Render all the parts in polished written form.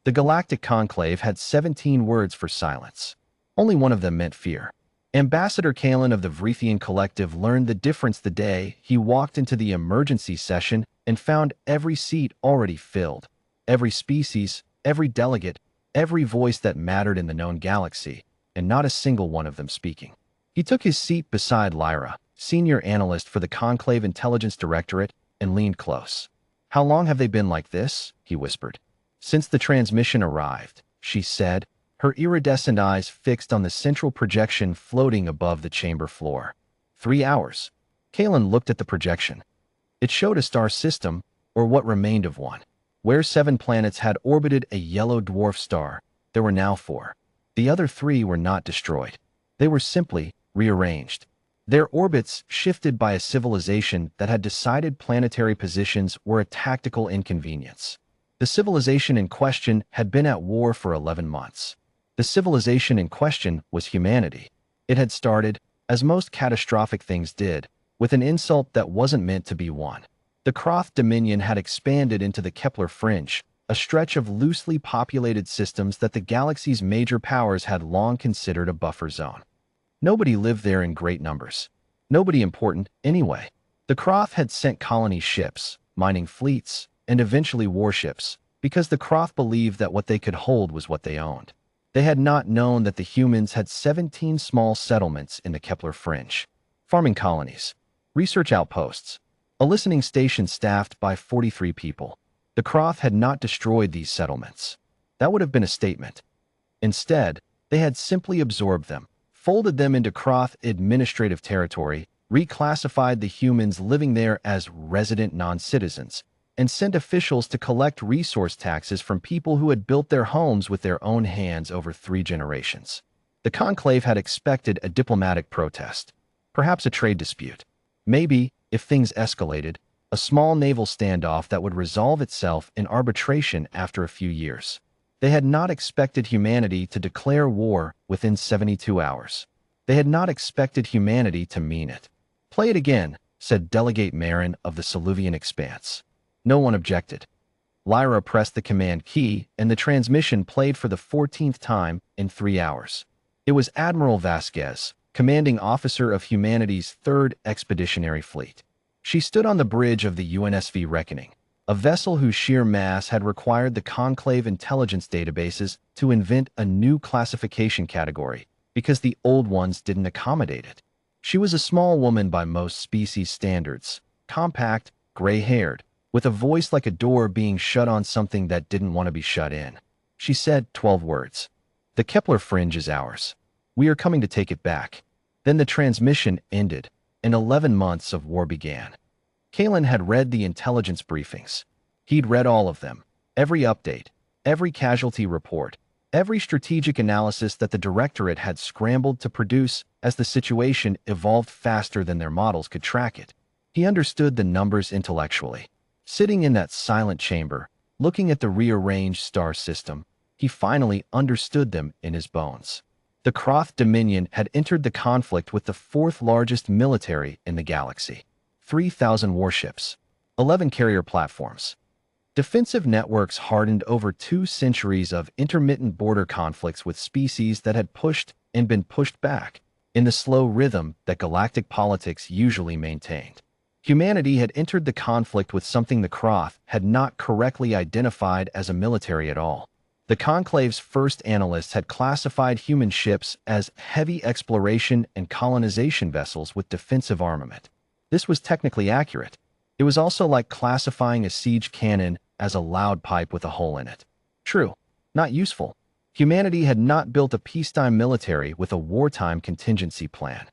The Galactic Conclave had 17 words for silence. Only one of them meant fear. Ambassador Kalen of the Vrithian Collective learned the difference the day he walked into the emergency session and found every seat already filled. Every species, every delegate, every voice that mattered in the known galaxy, and not a single one of them speaking. He took his seat beside Lyra, senior analyst for the Conclave Intelligence Directorate, and leaned close. "How long have they been like this?" he whispered. "Since the transmission arrived," she said, her iridescent eyes fixed on the central projection floating above the chamber floor. 3 hours. Kalen looked at the projection. It showed a star system, or what remained of one. Where 7 planets had orbited a yellow dwarf star, there were now 4. The other 3 were not destroyed. They were simply rearranged. Their orbits, shifted by a civilization that had decided planetary positions, were a tactical inconvenience. The civilization in question had been at war for 11 months. The civilization in question was humanity. It had started, as most catastrophic things did, with an insult that wasn't meant to be one. The Kroth Dominion had expanded into the Kepler Fringe, a stretch of loosely populated systems that the galaxy's major powers had long considered a buffer zone. Nobody lived there in great numbers. Nobody important, anyway. The Kroth had sent colony ships, mining fleets, and eventually warships, because the Kroth believed that what they could hold was what they owned. They had not known that the humans had 17 small settlements in the Kepler Fringe, farming colonies, research outposts, a listening station staffed by 43 people. The Kroth had not destroyed these settlements. That would have been a statement. Instead, they had simply absorbed them, folded them into Kroth administrative territory, reclassified the humans living there as resident non-citizens, and sent officials to collect resource taxes from people who had built their homes with their own hands over 3 generations. The Conclave had expected a diplomatic protest, perhaps a trade dispute. Maybe, if things escalated, a small naval standoff that would resolve itself in arbitration after a few years. They had not expected humanity to declare war within 72 hours. They had not expected humanity to mean it. "Play it again," said Delegate Marin of the Soluvian Expanse. No one objected. Lyra pressed the command key, and the transmission played for the 14th time in 3 hours. It was Admiral Vasquez, commanding officer of humanity's 3rd Expeditionary Fleet. She stood on the bridge of the UNSV Reckoning, a vessel whose sheer mass had required the Conclave intelligence databases to invent a new classification category because the old ones didn't accommodate it. She was a small woman by most species standards, compact, gray-haired, with a voice like a door being shut on something that didn't want to be shut in. She said 12 words. "The Kepler Fringe is ours. We are coming to take it back." Then the transmission ended, and 11 months of war began. Kalen had read the intelligence briefings. He'd read all of them, every update, every casualty report, every strategic analysis that the Directorate had scrambled to produce as the situation evolved faster than their models could track it. He understood the numbers intellectually. Sitting in that silent chamber, looking at the rearranged star system, he finally understood them in his bones. The Kroth Dominion had entered the conflict with the 4th largest military in the galaxy. 3,000 warships, 11 carrier platforms. Defensive networks hardened over 2 centuries of intermittent border conflicts with species that had pushed and been pushed back in the slow rhythm that galactic politics usually maintained. Humanity had entered the conflict with something the Kroth had not correctly identified as a military at all. The Conclave's first analysts had classified human ships as heavy exploration and colonization vessels with defensive armament. This was technically accurate. It was also like classifying a siege cannon as a loud pipe with a hole in it. True, not useful. Humanity had not built a peacetime military with a wartime contingency plan.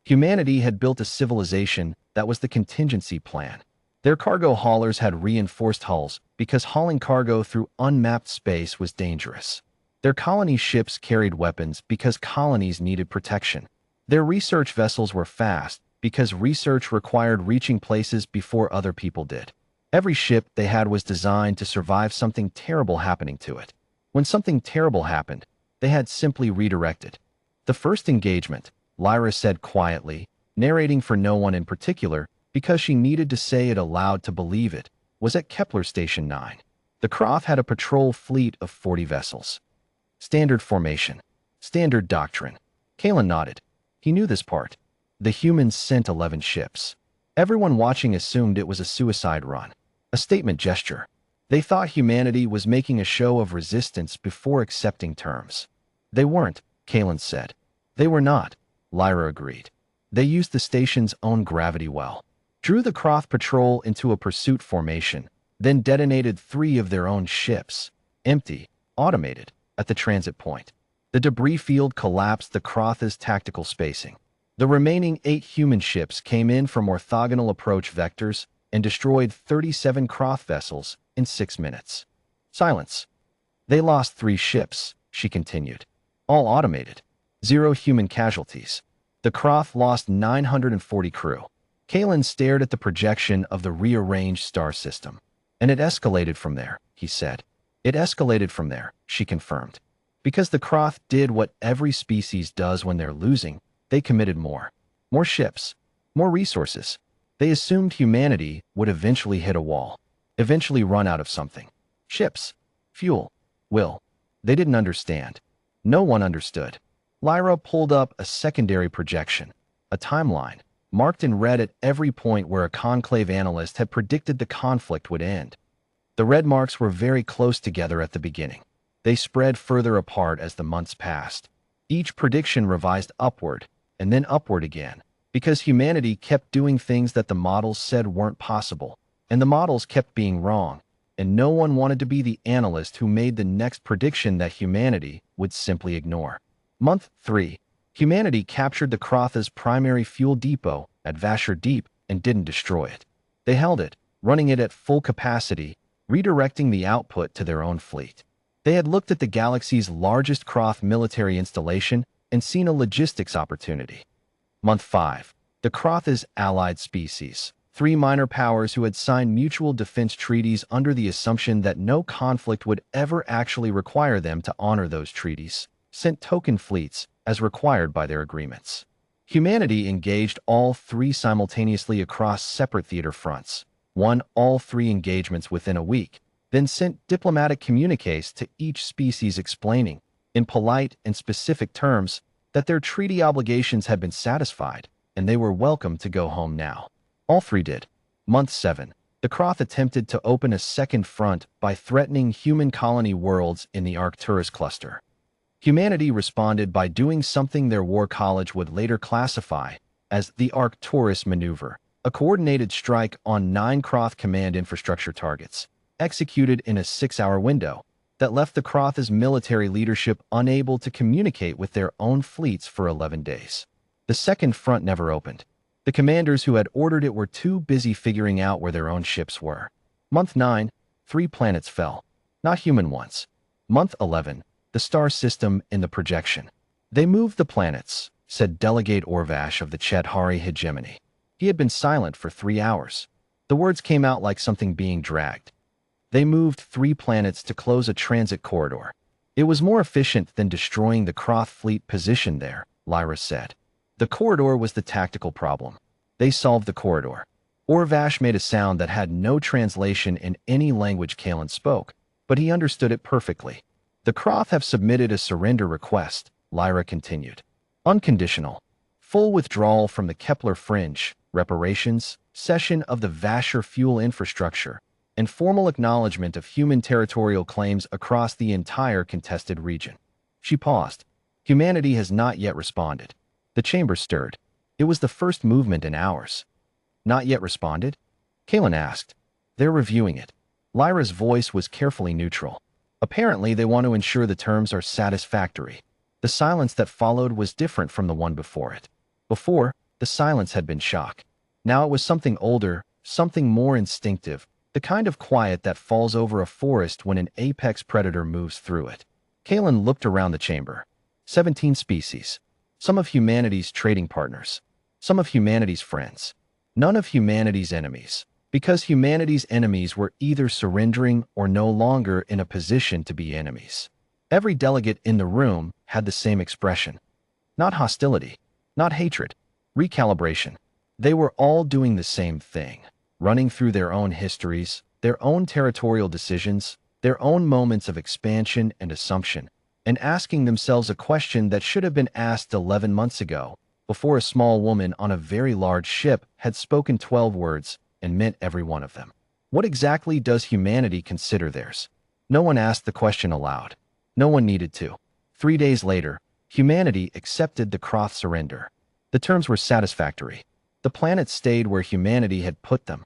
Humanity had built a civilization that was the contingency plan. Their cargo haulers had reinforced hulls because hauling cargo through unmapped space was dangerous. Their colony ships carried weapons because colonies needed protection. Their research vessels were fast because research required reaching places before other people did. Every ship they had was designed to survive something terrible happening to it. When something terrible happened, they had simply redirected. "The first engagement," Lyra said quietly, narrating for no one in particular because she needed to say it aloud to believe it, "was at Kepler Station 9. The Croth had a patrol fleet of 40 vessels. Standard formation. Standard doctrine. Kalen nodded. He knew this part. The humans sent 11 ships. Everyone watching assumed it was a suicide run. A statement gesture. They thought humanity was making a show of resistance before accepting terms. They weren't, Kalen said. They were not, Lyra agreed. They used the station's own gravity well. Drew the Croth patrol into a pursuit formation, then detonated 3 of their own ships, empty, automated, at the transit point. The debris field collapsed the Croth's tactical spacing. The remaining 8 human ships came in from orthogonal approach vectors and destroyed 37 Croth vessels in 6 minutes. Silence. They lost 3 ships, she continued. All automated. 0 human casualties. The Croth lost 940 crew. Kalen stared at the projection of the rearranged star system. And it escalated from there, he said. It escalated from there, she confirmed. Because the Croth did what every species does when they're losing. They committed more. More ships. More resources. They assumed humanity would eventually hit a wall. Eventually run out of something. Ships. Fuel. Will. They didn't understand. No one understood. Lyra pulled up a secondary projection. A timeline. Marked in red at every point where a conclave analyst had predicted the conflict would end. The red marks were very close together at the beginning. They spread further apart as the months passed. Each prediction revised upward, and then upward again, because humanity kept doing things that the models said weren't possible, and the models kept being wrong, and no one wanted to be the analyst who made the next prediction that humanity would simply ignore. Month 3. Humanity captured the Croth's primary fuel depot at Vasher Deep and didn't destroy it. They held it, running it at full capacity, redirecting the output to their own fleet. They had looked at the galaxy's largest Croth military installation and seen a logistics opportunity. Month 5. The Croth's allied species, 3 minor powers who had signed mutual defense treaties under the assumption that no conflict would ever actually require them to honor those treaties, sent token fleets as required by their agreements. Humanity engaged all 3 simultaneously across separate theater fronts, won all 3 engagements within a week, then sent diplomatic communiques to each species explaining, in polite and specific terms, that their treaty obligations had been satisfied and they were welcome to go home now. All 3 did. Month 7. The Croth attempted to open a second front by threatening human colony worlds in the Arcturus cluster. Humanity responded by doing something their war college would later classify as the Arcturus maneuver, a coordinated strike on 9 Croth command infrastructure targets, executed in a 6-hour window, that left the Croth's military leadership unable to communicate with their own fleets for 11 days. The second front never opened. The commanders who had ordered it were too busy figuring out where their own ships were. Month 9, 3 planets fell. Not human ones. Month 11, the star system in the projection. They moved the planets, said Delegate Orvash of the Chethari hegemony. He had been silent for 3 hours. The words came out like something being dragged. They moved 3 planets to close a transit corridor. It was more efficient than destroying the Croth fleet positioned there, Lyra said. The corridor was the tactical problem. They solved the corridor. Orvash made a sound that had no translation in any language Kalen spoke, but he understood it perfectly. The Croth have submitted a surrender request, Lyra continued. Unconditional. Full withdrawal from the Kepler Fringe, reparations, cession of the Vasher fuel infrastructure, and formal acknowledgement of human territorial claims across the entire contested region. She paused. Humanity has not yet responded. The chamber stirred. It was the first movement in hours. Not yet responded? Kalen asked. They're reviewing it. Lyra's voice was carefully neutral. Apparently, they want to ensure the terms are satisfactory. The silence that followed was different from the one before it. Before, the silence had been shock. Now it was something older, something more instinctive, the kind of quiet that falls over a forest when an apex predator moves through it. Kalen looked around the chamber. 17 species. Some of humanity's trading partners. Some of humanity's friends. None of humanity's enemies. Because humanity's enemies were either surrendering or no longer in a position to be enemies. Every delegate in the room had the same expression. Not hostility. Not hatred. Recalibration. They were all doing the same thing. Running through their own histories, their own territorial decisions, their own moments of expansion and assumption, and asking themselves a question that should have been asked 11 months ago, before a small woman on a very large ship had spoken 12 words and meant every one of them. What exactly does humanity consider theirs? No one asked the question aloud. No one needed to. 3 days later, humanity accepted the Croth surrender. The terms were satisfactory. The planets stayed where humanity had put them,